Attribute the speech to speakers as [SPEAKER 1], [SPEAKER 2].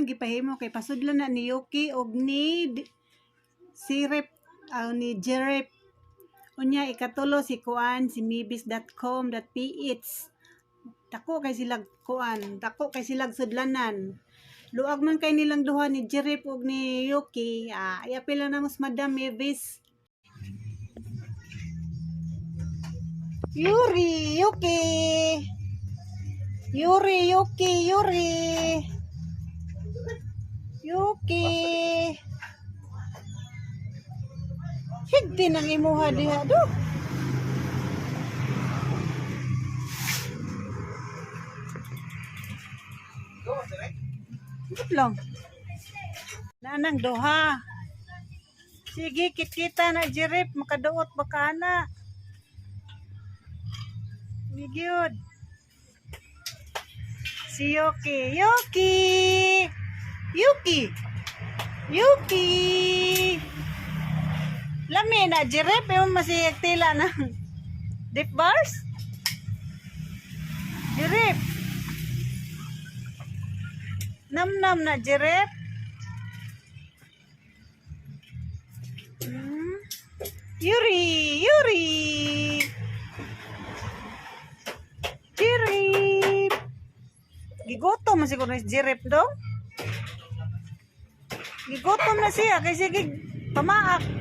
[SPEAKER 1] nang gipahimo kay pasudlan na ni Yuki og ni Sirip ni Jerep. Unya ikatulo si kuan si mibis.com.ph. Dako kay silag kuan, dako kay silag sudlanan. Luag man kay nilang duha ni Jerep ug ni Yuki. Iapil na mas Madam Mibis. Yuri, Yuki. Yuri, Yuki, Yuri. Yuki. Higdi nang imuha diha do. Ikot lang. Nanang duha. Sige, kit-kita na Jerep, makaduot baka na. Good. Si Yuki. Yuki! Yuki! Yuki! Lami na, Jerep, yung masihig tila ng deep bars? Jerep! Nam-nam na, Jerep? Yuri! Yuri! Jerep! Gigotom siguro si Jerep dong. Gigotom na siya kasi pamaak.